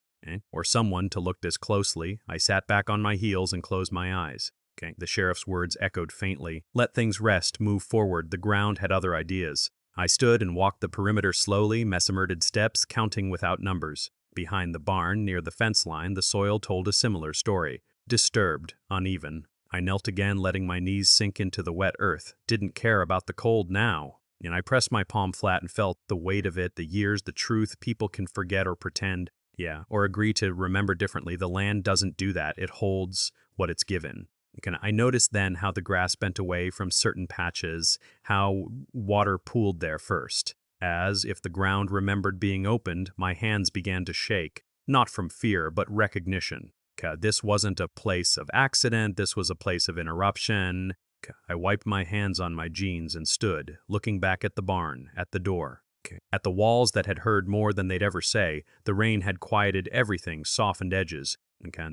Speaker 1: Or someone to look this closely. I sat back on my heels and closed my eyes. The sheriff's words echoed faintly. Let things rest, move forward. The ground had other ideas. I stood and walked the perimeter slowly, mesmered steps, counting without numbers. Behind the barn, near the fence line, the soil told a similar story. Disturbed, uneven. I knelt again, letting my knees sink into the wet earth. Didn't care about the cold now. I pressed my palm flat and felt the weight of it, the years, the truth. People can forget or pretend. Or agree to remember differently. The land doesn't do that. It holds what it's given. I noticed then how the grass bent away from certain patches, how water pooled there first. As if the ground remembered being opened, my hands began to shake, not from fear, but recognition. This wasn't a place of accident, this was a place of interruption. I wiped my hands on my jeans and stood, looking back at the barn, at the door. At the walls that had heard more than they'd ever say. The rain had quieted everything, softened edges.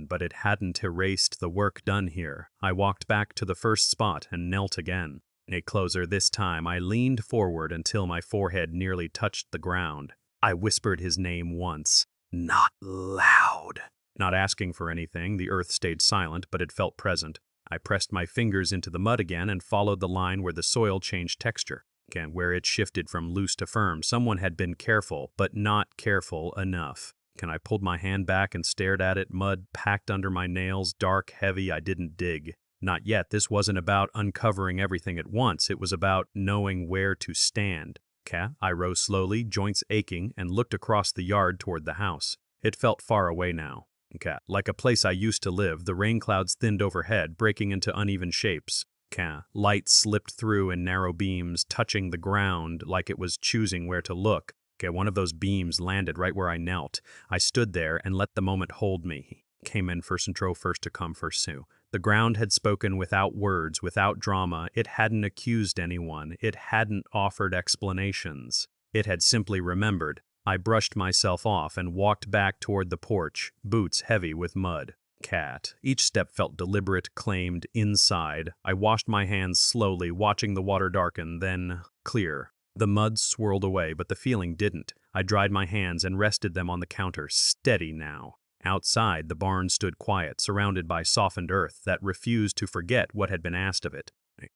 Speaker 1: But it hadn't erased the work done here. I walked back to the first spot and knelt again. Closer this time, I leaned forward until my forehead nearly touched the ground. I whispered his name once. Not loud. Not asking for anything, the earth stayed silent, but it felt present. I pressed my fingers into the mud again and followed the line where the soil changed texture. Where it shifted from loose to firm. Someone had been careful, but not careful enough. I pulled my hand back and stared at it, mud packed under my nails, dark, heavy. I didn't dig. Not yet. This wasn't about uncovering everything at once. It was about knowing where to stand. I rose slowly, joints aching, and looked across the yard toward the house. It felt far away now. Like a place I used to live, the rain clouds thinned overhead, breaking into uneven shapes. Light slipped through in narrow beams, touching the ground like it was choosing where to look. One of those beams landed right where I knelt. I stood there and let the moment hold me. Came in first intro, first to come, first sue. The ground had spoken without words, without drama. It hadn't accused anyone. It hadn't offered explanations. It had simply remembered. I brushed myself off and walked back toward the porch, boots heavy with mud. Each step felt deliberate, claimed, inside. I washed my hands slowly, watching the water darken, then clear. The mud swirled away, but the feeling didn't. I dried my hands and rested them on the counter, steady now. Outside, the barn stood quiet, surrounded by softened earth that refused to forget what had been asked of it.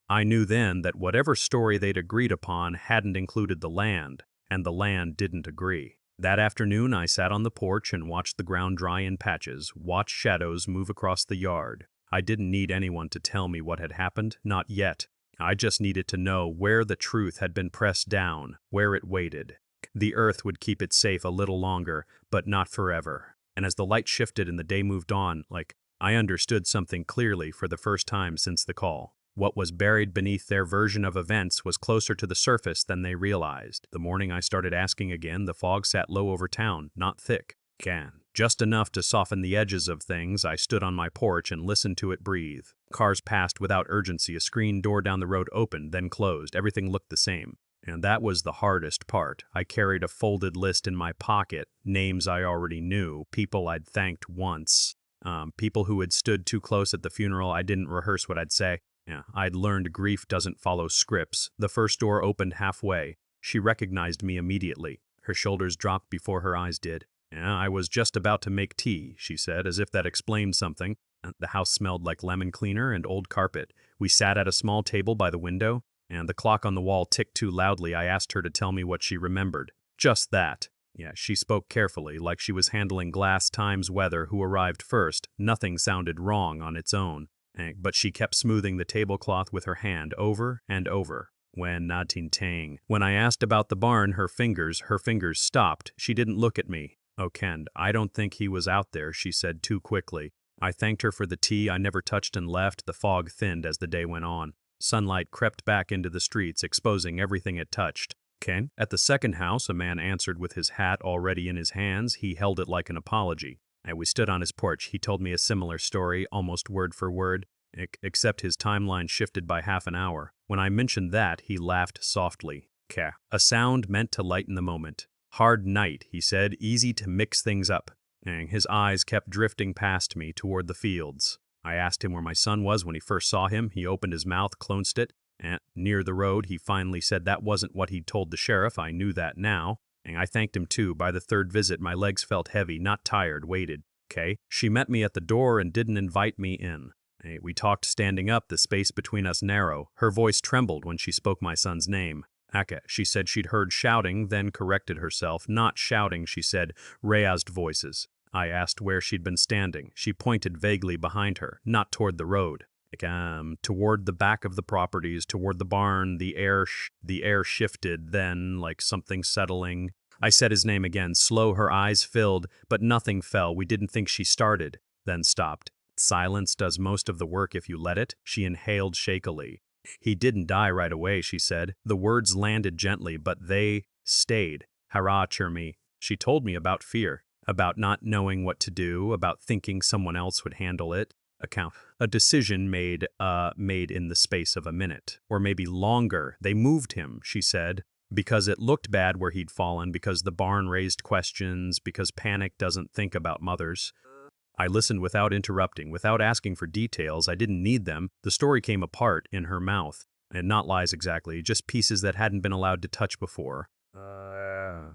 Speaker 1: I knew then that whatever story they'd agreed upon hadn't included the land, and the land didn't agree. That afternoon, I sat on the porch and watched the ground dry in patches, watched shadows move across the yard. I didn't need anyone to tell me what had happened, not yet. I just needed to know where the truth had been pressed down, where it waited. The earth would keep it safe a little longer, but not forever. And as the light shifted and the day moved on, I understood something clearly for the first time since the call. What was buried beneath their version of events was closer to the surface than they realized. The morning I started asking again, the fog sat low over town, not thick. Just enough to soften the edges of things. I stood on my porch and listened to it breathe. Cars passed without urgency. A screen door down the road opened, then closed. Everything looked the same. And that was the hardest part. I carried a folded list in my pocket, names I already knew, people I'd thanked once, people who had stood too close at the funeral. I didn't rehearse what I'd say. I'd learned grief doesn't follow scripts. The first door opened halfway. She recognized me immediately. Her shoulders dropped before her eyes did. I was just about to make tea, she said, as if that explained something. The house smelled like lemon cleaner and old carpet. We sat at a small table by the window, and the clock on the wall ticked too loudly. I asked her to tell me what she remembered. Just that. She spoke carefully, like she was handling Glass Times Weather, who arrived first. Nothing sounded wrong on its own. But she kept smoothing the tablecloth with her hand over and over. When I asked about the barn, her fingers stopped. She didn't look at me. "Oh, Ken, I don't think he was out there," she said too quickly. I thanked her for the tea I never touched and left. The fog thinned as the day went on. Sunlight crept back into the streets, exposing everything it touched. "Ken?" At the second house, a man answered with his hat already in his hands. He held it like an apology. We stood on his porch. He told me a similar story, almost word for word, except his timeline shifted by half an hour. When I mentioned that, he laughed softly. A sound meant to lighten the moment. "Hard night," he said, "easy to mix things up." His eyes kept drifting past me toward the fields. I asked him where my son was when he first saw him. He opened his mouth, closed it. Near the road, he finally said that wasn't what he'd told the sheriff. I knew that now. I thanked him too. By the third visit, my legs felt heavy, not tired, weighted. She met me at the door and didn't invite me in. We talked standing up, the space between us narrow. Her voice trembled when she spoke my son's name. Aka. She said she'd heard shouting, then corrected herself. Not shouting, she said, raised voices. I asked where she'd been standing. She pointed vaguely behind her, not toward the road. Toward the back of the properties, toward the barn. The air shifted, then, like something settling. I said his name again, slow. Her eyes filled, but nothing fell. We didn't think she started, then stopped. Silence does most of the work if you let it. She inhaled shakily. "He didn't die right away," she said. The words landed gently, but they stayed. "Harachirmi." She told me about fear, about not knowing what to do, about thinking someone else would handle it. A decision made in the space of a minute, or maybe longer. They moved him, she said, because it looked bad where he'd fallen, because the barn raised questions, because panic doesn't think about mothers. I listened without interrupting, without asking for details. I didn't need them. The story came apart in her mouth. And not lies exactly, just pieces that hadn't been allowed to touch before.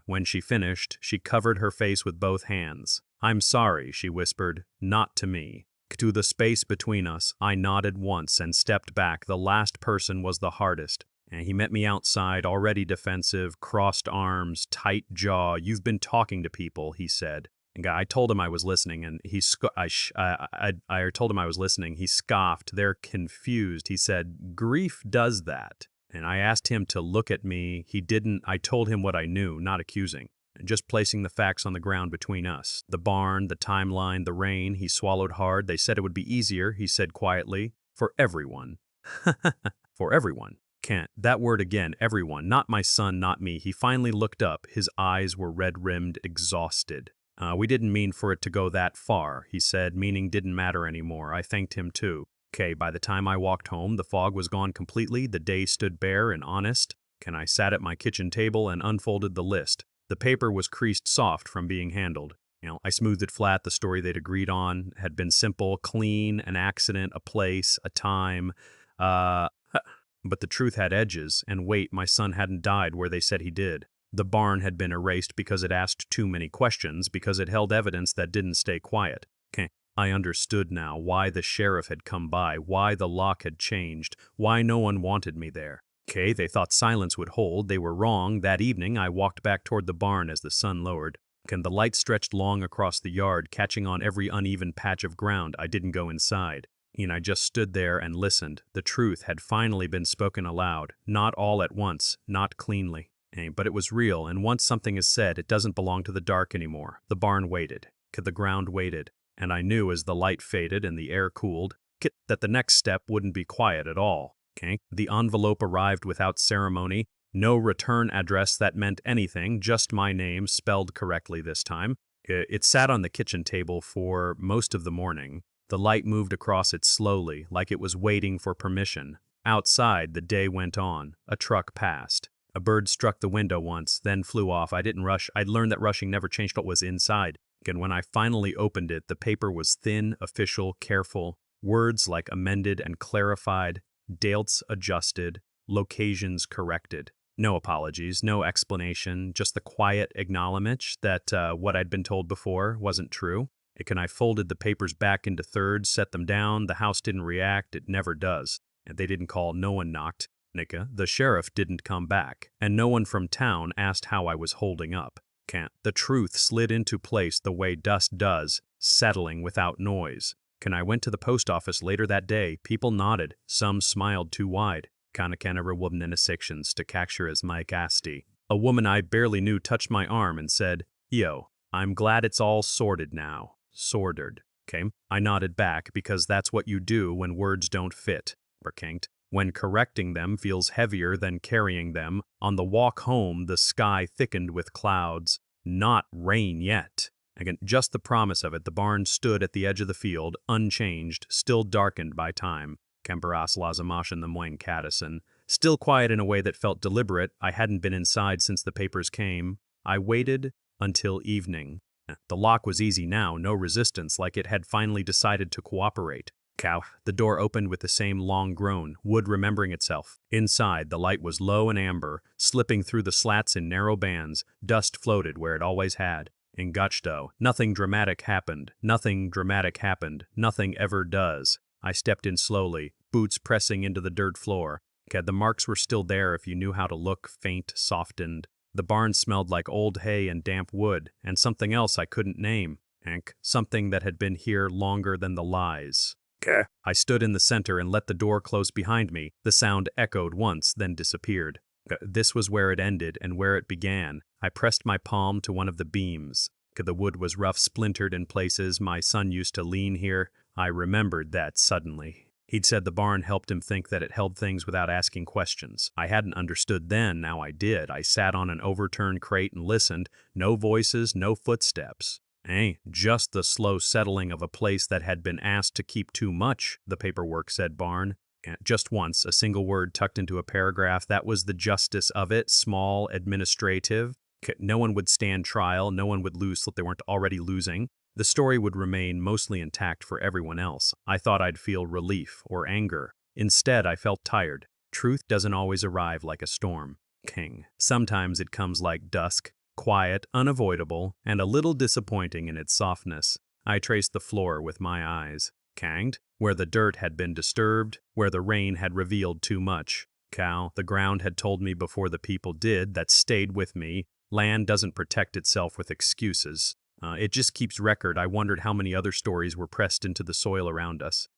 Speaker 1: When she finished, she covered her face with both hands. "I'm sorry," she whispered. "Not to me." To the space between us, I nodded once and stepped back. The last person was the hardest. And he met me outside, already defensive, crossed arms, tight jaw. "You've been talking to people," he said. I told him I was listening, and I told him I was listening. He scoffed. "They're confused." He said, "Grief does that." And I asked him to look at me. He didn't. I told him what I knew, not accusing, and just placing the facts on the ground between us. The barn, the timeline, the rain. He swallowed hard. "They said it would be easier," he said quietly, "for everyone." For everyone. Can't. That word again, everyone. Not my son, not me. He finally looked up. His eyes were red-rimmed, exhausted. We didn't mean for it to go that far, he said. Meaning didn't matter anymore. I thanked him too. Okay, by the time I walked home, the fog was gone completely. The day stood bare and honest. I sat at my kitchen table and unfolded the list. The paper was creased soft from being handled. I smoothed it flat. The story they'd agreed on had been simple, clean, an accident, a place, a time. But the truth had edges, and wait, my son hadn't died where they said he did. The barn had been erased because it asked too many questions, because it held evidence that didn't stay quiet. I understood now why the sheriff had come by, why the lock had changed, why no one wanted me there. They thought silence would hold. They were wrong. That evening, I walked back toward the barn as the sun lowered. The light stretched long across the yard, catching on every uneven patch of ground. I didn't go inside. I just stood there and listened. The truth had finally been spoken aloud, not all at once, not cleanly. But it was real, and once something is said, it doesn't belong to the dark anymore. The barn waited. The ground waited. And I knew as the light faded and the air cooled, that the next step wouldn't be quiet at all. The envelope arrived without ceremony. No return address that meant anything, just my name spelled correctly this time. It sat on the kitchen table for most of the morning. The light moved across it slowly, like it was waiting for permission. Outside, the day went on. A truck passed. A bird struck the window once, then flew off. I didn't rush. I'd learned that rushing never changed what was inside. And when I finally opened it, the paper was thin, official, careful. Words like amended and clarified, dates adjusted, locations corrected. No apologies, no explanation, just the quiet acknowledgement that what I'd been told before wasn't true. I folded the papers back into thirds, set them down. The house didn't react. It never does. They didn't call. No one knocked. The sheriff didn't come back. And no one from town asked how I was holding up. The truth slid into place the way dust does, settling without noise. I went to the post office later that day. People nodded. Some smiled too wide. Sections to capture as Mike Asti. A woman I barely knew touched my arm and said, "Yo, I'm glad it's all sorted now." Sorted. I nodded back because that's what you do when words don't fit. When correcting them feels heavier than carrying them. On the walk home, the sky thickened with clouds. Not rain yet. Again, just the promise of it. The barn stood at the edge of the field, unchanged, still darkened by time. Kemperas Lazamashin the Moine Caddison. Still quiet in a way that felt deliberate. I hadn't been inside since the papers came. I waited until evening. The lock was easy now, no resistance, like it had finally decided to cooperate. The door opened with the same long groan, wood remembering itself. Inside, the light was low and amber, slipping through the slats in narrow bands. Dust floated where it always had. In Gutchdo, nothing dramatic happened. Nothing dramatic happened. Nothing ever does. I stepped in slowly, boots pressing into the dirt floor. The marks were still there if you knew how to look, faint, softened. The barn smelled like old hay and damp wood, and something else I couldn't name. Something that had been here longer than the lies. I stood in the center and let the door close behind me. The sound echoed once, then disappeared. This was where it ended and where it began. I pressed my palm to one of the beams. The wood was rough, splintered in places. My son used to lean here. I remembered that suddenly. He'd said the barn helped him think that it held things without asking questions. I hadn't understood then, now I did. I sat on an overturned crate and listened. No voices, no footsteps. Just the slow settling of a place that had been asked to keep too much, the paperwork said barn. Just once, a single word tucked into a paragraph. That was the justice of it, small, administrative. No one would stand trial, no one would lose so they weren't already losing. The story would remain mostly intact for everyone else. I thought I'd feel relief or anger. Instead, I felt tired. Truth doesn't always arrive like a storm. Sometimes it comes like dusk. Quiet, unavoidable, and a little disappointing in its softness. I traced the floor with my eyes. Where the dirt had been disturbed, where the rain had revealed too much. The ground had told me before the people did, that stayed with me. Land doesn't protect itself with excuses. It just keeps record. I wondered how many other stories were pressed into the soil around us.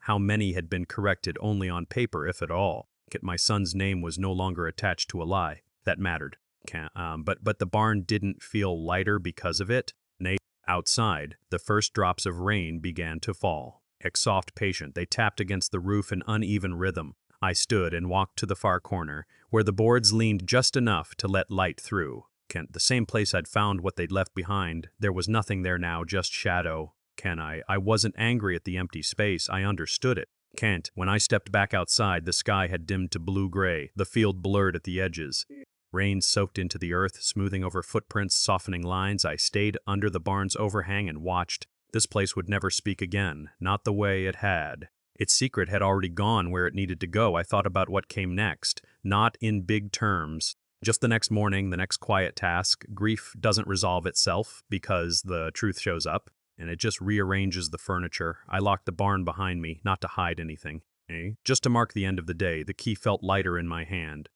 Speaker 1: How many had been corrected only on paper, if at all. My son's name was no longer attached to a lie. That mattered. But the barn didn't feel lighter because of it. Outside, the first drops of rain began to fall. Soft, patient, they tapped against the roof in uneven rhythm. I stood and walked to the far corner, where the boards leaned just enough to let light through. Kent, the same place I'd found what they'd left behind. There was nothing there now, just shadow. I wasn't angry at the empty space, I understood it. Kent, when I stepped back outside, the sky had dimmed to blue-gray, the field blurred at the edges. Rain soaked into the earth, smoothing over footprints, softening lines. I stayed under the barn's overhang and watched. This place would never speak again, not the way it had. Its secret had already gone where it needed to go. I thought about what came next, not in big terms. Just the next morning, the next quiet task. Grief doesn't resolve itself because the truth shows up, and it just rearranges the furniture. I locked the barn behind me, not to hide anything. Just to mark the end of the day. The key felt lighter in my hand.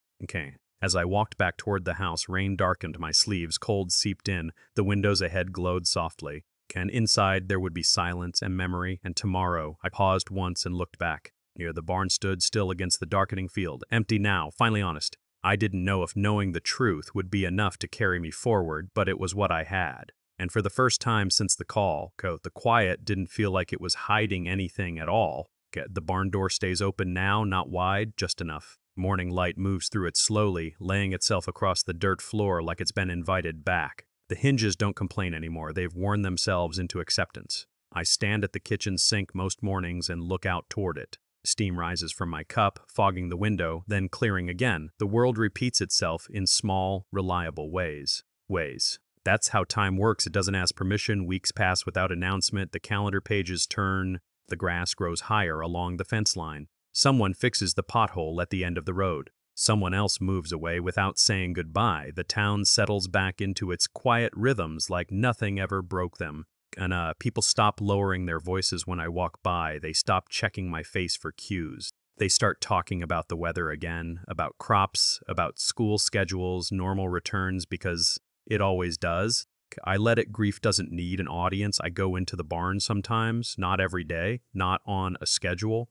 Speaker 1: As I walked back toward the house, rain darkened my sleeves, cold seeped in, the windows ahead glowed softly. And inside there would be silence and memory and tomorrow. I paused once and looked back. Near the barn stood still against the darkening field, empty now, finally honest. I didn't know if knowing the truth would be enough to carry me forward, but it was what I had. And for the first time since the call, the quiet didn't feel like it was hiding anything at all. The barn door stays open now, not wide, just enough. Morning light moves through it slowly, laying itself across the dirt floor like it's been invited back. The hinges don't complain anymore, they've worn themselves into acceptance. I stand at the kitchen sink most mornings and look out toward it. Steam rises from my cup, fogging the window, then clearing again. The world repeats itself in small, reliable ways. That's how time works. It doesn't ask permission. Weeks pass without announcement. The calendar pages turn. The grass grows higher along the fence line. Someone fixes the pothole at the end of the road. Someone else moves away without saying goodbye. The town settles back into its quiet rhythms like nothing ever broke them. And people stop lowering their voices when I walk by. They stop checking my face for cues. They start talking about the weather again, about crops, about school schedules, normal returns, because it always does. I let it. Grief doesn't need an audience. I go into the barn sometimes, not every day, not on a schedule.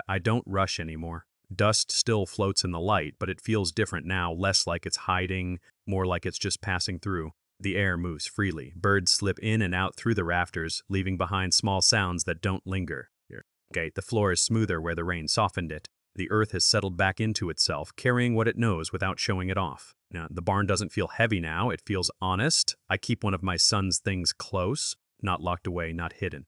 Speaker 1: I don't rush anymore. Dust still floats in the light, but it feels different now, less like it's hiding, more like it's just passing through. The air moves freely. Birds slip in and out through the rafters, leaving behind small sounds that don't linger. The floor is smoother where the rain softened it. The earth has settled back into itself, carrying what it knows without showing it off. Now, the barn doesn't feel heavy now, it feels honest. I keep one of my son's things close, not locked away, not hidden.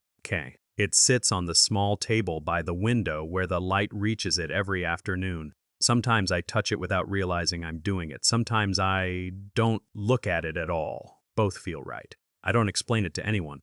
Speaker 1: It sits on the small table by the window where the light reaches it every afternoon. Sometimes I touch it without realizing I'm doing it. Sometimes I don't look at it at all. Both feel right. I don't explain it to anyone.